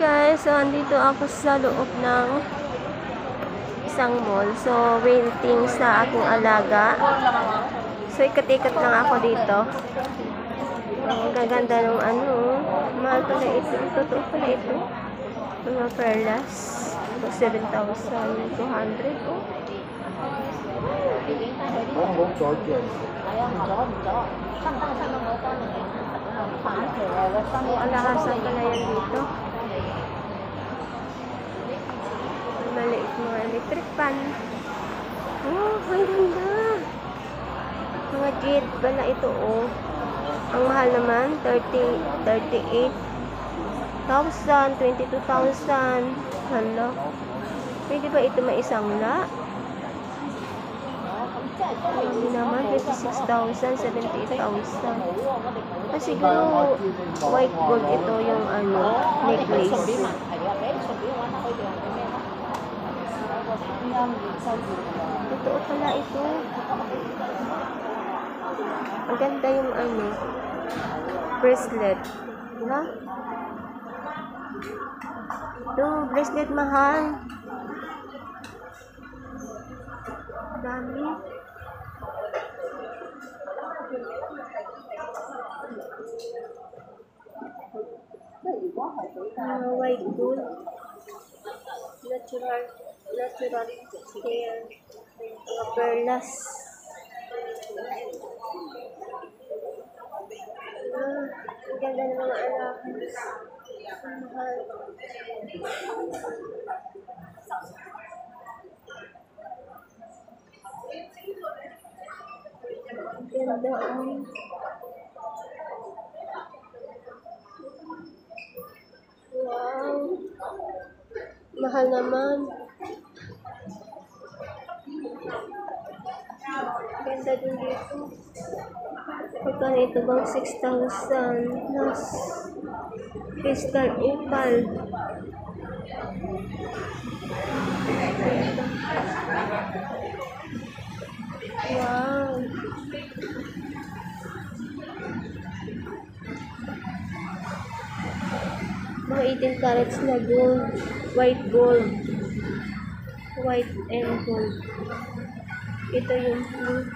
guys, so andito ako sa loob ng isang mall. So waiting sa aking alaga. So ikot-ikot lang ako dito. Ang gaganda ng ano, mahal pala ito. Totoo pala ito. Mga perlas. 7,200. Oh. Alahasan pala yan dito. Maliit mga electric fan. Oh, ang ganda. Mga jet pala ito, oh. Ang mahal naman, 38,000, 22,000. Hala. Pwede ba ito maisang la? Hindi naman, 56,000, 78,000. Siguro white gold ito yung ano, necklace. Totoo pala ito. Ang ganda yung ano, bracelet. Diba? Ito, bracelet mahal. Dami. White gold. Natural hair. Mga perlas. Ang ganda ng mga anak. Ang mahal. Ang ganda ang wow. Mahal naman. Ganda din dito. Pagkano ito bang 6,000 plus crystal opal. Wow. Mga 18 carats na gold. White gold. White and gold. Ito yung blue.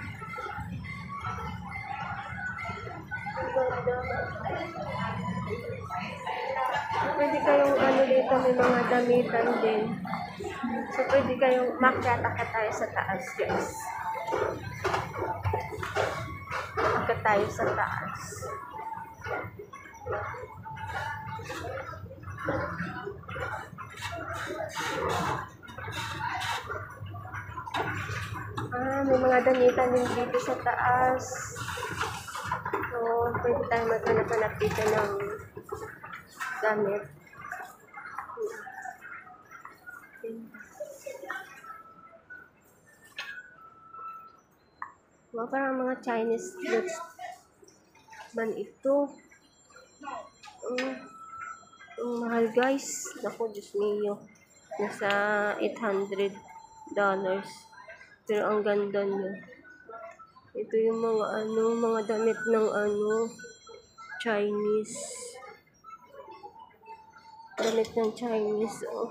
Pwede kayong ano dito, may mga damitan din. So pwede kayong makyataka tayo sa taas, guys. Makyat tayo sa taas. May mga damitan din dito sa taas. So, pwede tayo maghanap-hanap dito ng gamit. Parang mga Chinese clothes man ito. Ang mahal, guys. Naku, Diyos niyo. Nasa $800. Pero ang ganda niya. Ito yung mga ano, mga damit ng ano, Chinese. Damit ng Chinese, oh.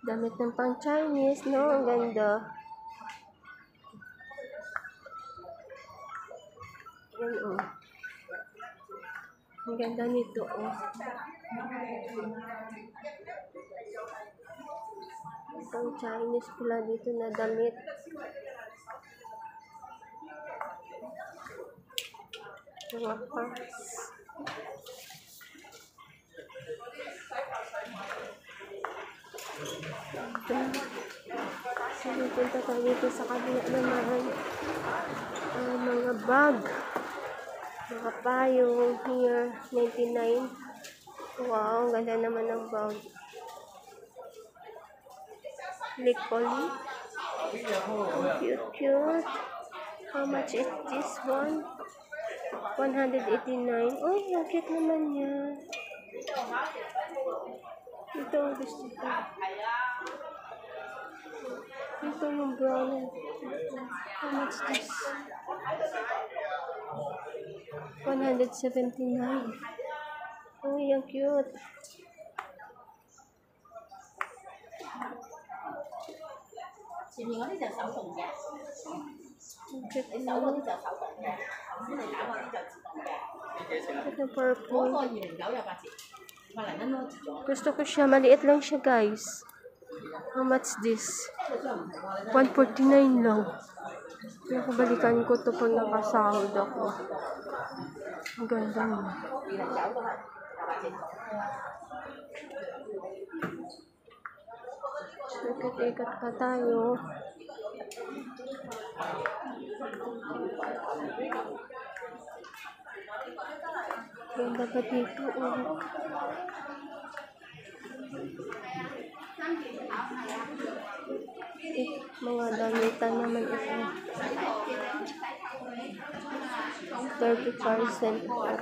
Damit ng pang Chinese, no? Ang ganda. Yan, oh. Ang ganda nito, oh. Pang Chinese pala dito na damit. Mga pants. So, punta tayo dito sa kabila naman. Mga bag. Mga payong here, 99. Wow, ganda naman ng bag. Lickoli. Cute. How much is this one? 189. Oh, ang cute naman niya. Ito ang gusto ko. Ito yung brown. How much is this? 179. Oh, yung cute. Ang cute naman. Ito purple. Gusto ko siya. Maliit lang siya, guys. How much this? 149 lang. Nakabalikan ko to pag nakasahod ako. Ang ganda mo. Ikat-ikat pa tayo. Ganda pa dito. Mga damitan naman ito. 30% off.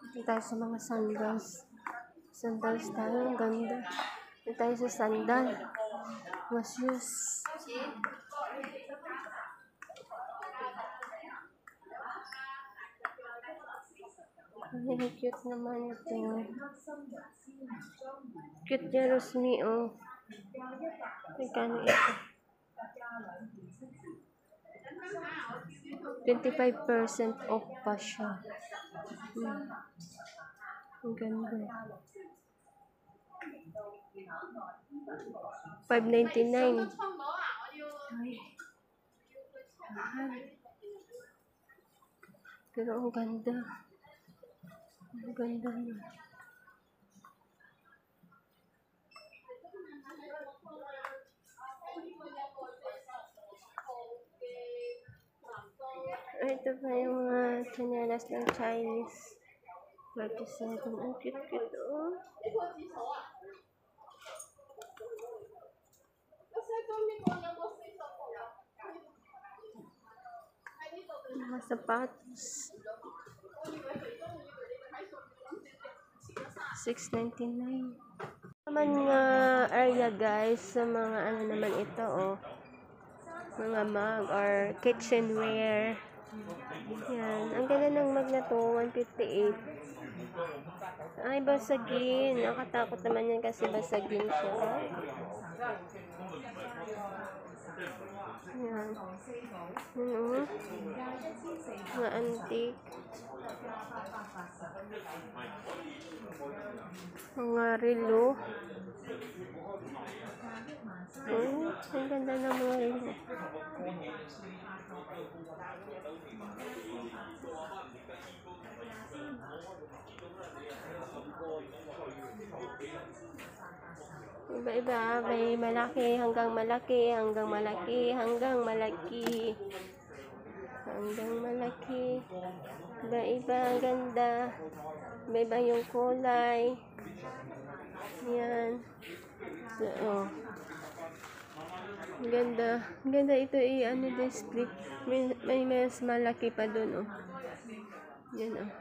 Ito tayo sa mga sandals. Sandals tayo. Ang ganda. Ito tayo sa sandal. Mas use. Ang cute naman ito. Cute niya, Rosmi, oh. Magkano ito? 25% off pa siya. Ang ganda. 599. Ay. Pero ang ganda. Ang ganda na. Ito pa yung mga tsinelas ng Chinese. 37. Ang cute-cute, oh. Mga sapatos. 699. Naman nga area, guys, sa mga ano naman ito, oh. Mga mug or kitchenware. Yan. Ang ganda ng mug na to, 158. Ay, basagin. Nakatakot naman yan kasi basagin siya. Yan. Ano? Mga antique. Mga relo. Oh, ang ganda ng mga relo. Iba-iba, may malaki hanggang malaki, hanggang malaki, hanggang malaki. Hanggang malaki. Iba-iba, ang ganda. Iba-iba yung kulay. Yan. So, oh. Ang ganda. Ang ganda ito ano display. May mas malaki pa dun, oh. Yan, oh.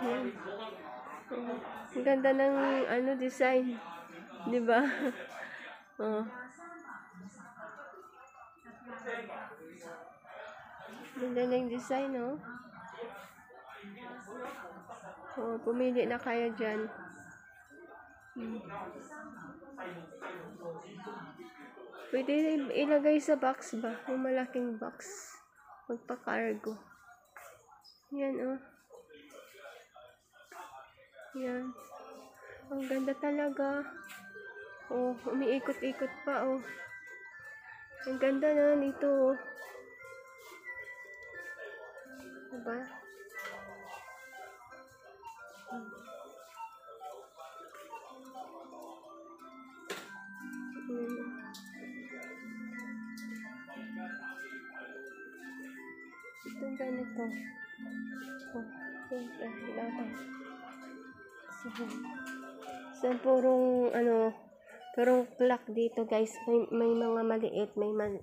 Yan. Ang ganda ng ano design. 'Di ba? Oh. Ganda ng design, oh. Oh, pumili na kayo diyan. Pwede ilagay sa box ba? Yung malaking box. Magpa-cargo. Yan, oh. Yan. Ang ganda talaga. Oh, umiikot-ikot pa, oh. Ang ganda na nito, oh. Diba? Itong ganito. Oh, so, purong clock dito, guys. May mga maliit, may maliit.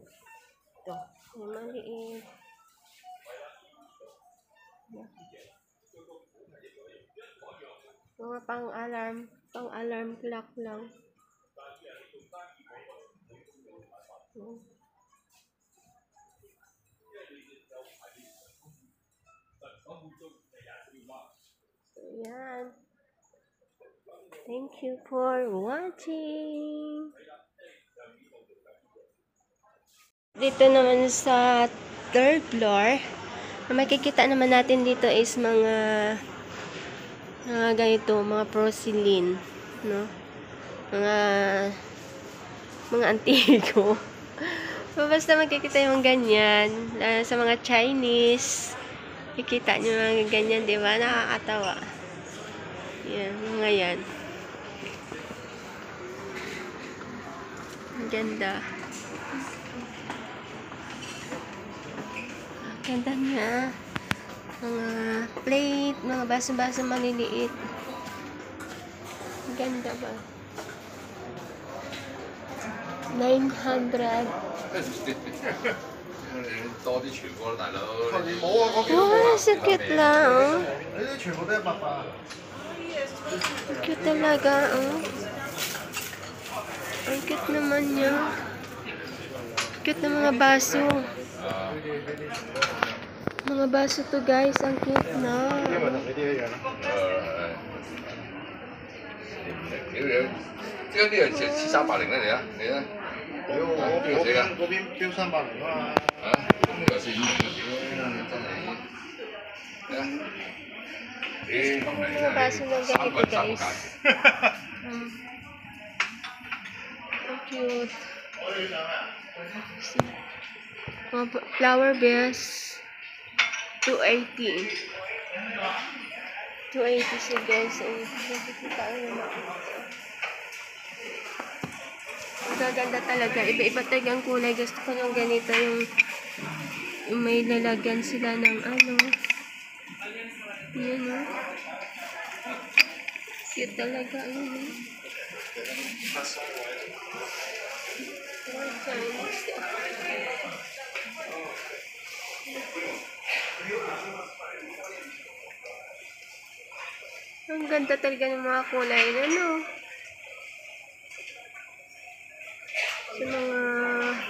Mga pang-alarm clock lang. So, yan. Thank you for watching. Dito naman sa third floor, ang makikita naman natin dito is mga ganito, mga porcelain, no? Mga antigo. So, basta makikita yung ganyan, sa mga Chinese, kikita nyo mga ganyan, di ba? Nakakatawa. Yan, mga yan. Ang ganda. Ganda niya. Mga plate, mga baso-baso maliliit. Ganda ba? 900. 多啲全部咯，大佬。你冇啊，嗰幾 Wow, so cute lang. Oh. 呢啲全部都180。Cute talaga. Oh. Ang cute naman niya. Cute na mga baso. Mga baso to guys. Ang cute na. 呢啲一樣。即係呢樣似380咧，你啊，你咧？我邊個寫㗎？嗰邊標380啊嘛。啊，咁你話450嘅，真係。你啊？咁嚟真係3個人3個價錢。So cute. Mga flower vase. 280. 280 siya guys. Nakikita nyo naman. Ang gaganda talaga. Iba-iba talaga ang kulay. Gusto ko ng ganito yung may lalagyan sila ng ano. Yan o. Cute talaga. Ayun o. Ang ganda talaga ng mga kulay. Ano? Sa mga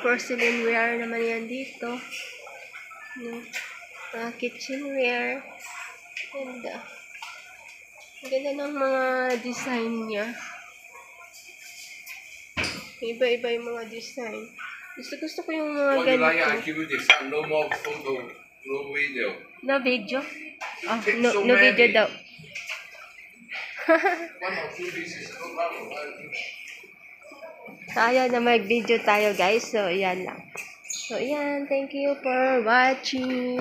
porcelain ware naman yan dito. No? Mga kitchenware. Ganda. Ganda ng mga design niya. Iba-iba yung mga design. Gusto ko yung mga ganito. No more photo, no video. No video? Oh, no video daw. One or two pieces, no problem. So, ayan na mag-video tayo guys. So, yan lang. So, yan. Thank you for watching.